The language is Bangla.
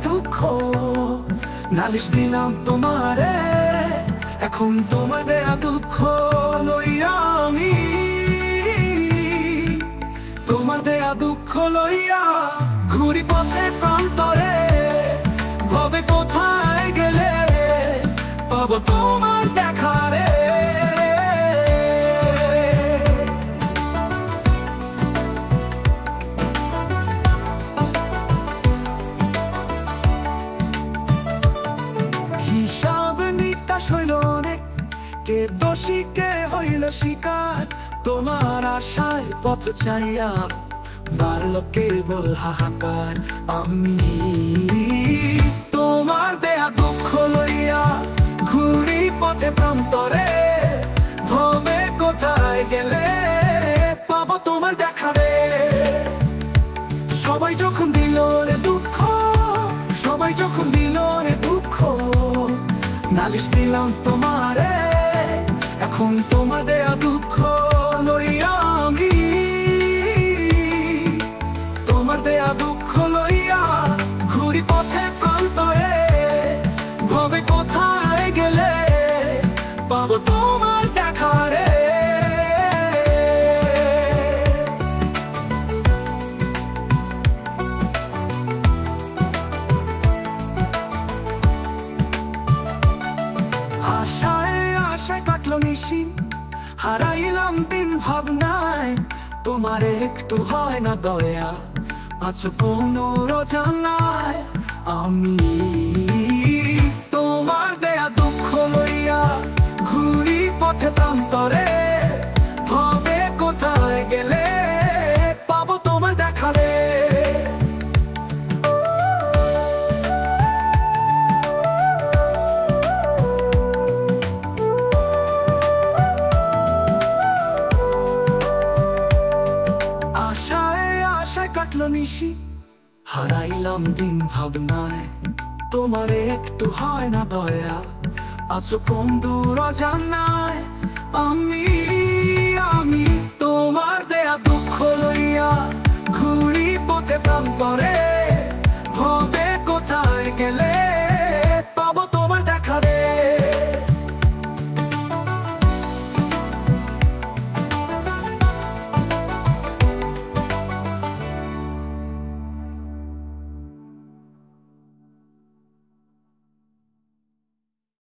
দুঃখ, নালিশ দিলাম তোমারে, এখন তোমার দেয়া দুঃখ লইয়া আমি, তোমার দেয়া দুঃখ লইয়া ঘুরি পথে প্রান্তরে, ভবে কোথায় গেলে পাবো তোমার দেখারে। হিসাব নিকাশ হইল অনেক, কে দোষী কে হইল শিকার, তোমার আশায় পথ চাইয়া বাড়ল কেবল হাহাকার। আমি তোমার দেয়া দুঃখ লইয়া ঘুরি পথে প্রান্তরে, ভবে কোথায় গেলে পাবো তোমার দেখারে। সবাই যখন দিল রে দুঃখ, সবাই যখন দিল রে দুঃখ, নালিশ দিলাম তোমারে, এখন তোমার দেয়া দুঃখ লইয়া আমি, তোমার দেয়া দুঃখ লইয়া ঘুরি পথে প্রান্তরে, ভবে কোথায় গেলে পাবো তোমার দেখারে। আশায় আশায় কাটলো নিশি, হারাইলাম দিন ভাবনায়, তোমার একটু হয় না দয়া, আছো কোনো রোজানায়। আমি তোমার দেয়া দুঃখ লইয়া ঘুরি পথে প্রান্তরে, ভবে কোথায় গেলে পাবো তোমার দেখারে। আশায় আশায় কাটলো নিশি, হারাইলাম দিন ভাবনায়, তোমার একটু হয় না দয়া, আছো কোন দূর অজানায়। আমি আমি তোমার দেয়া দুঃখ লইয়া ঘুরি পথে প্রান্তরে, ভবে কোথায় গেলে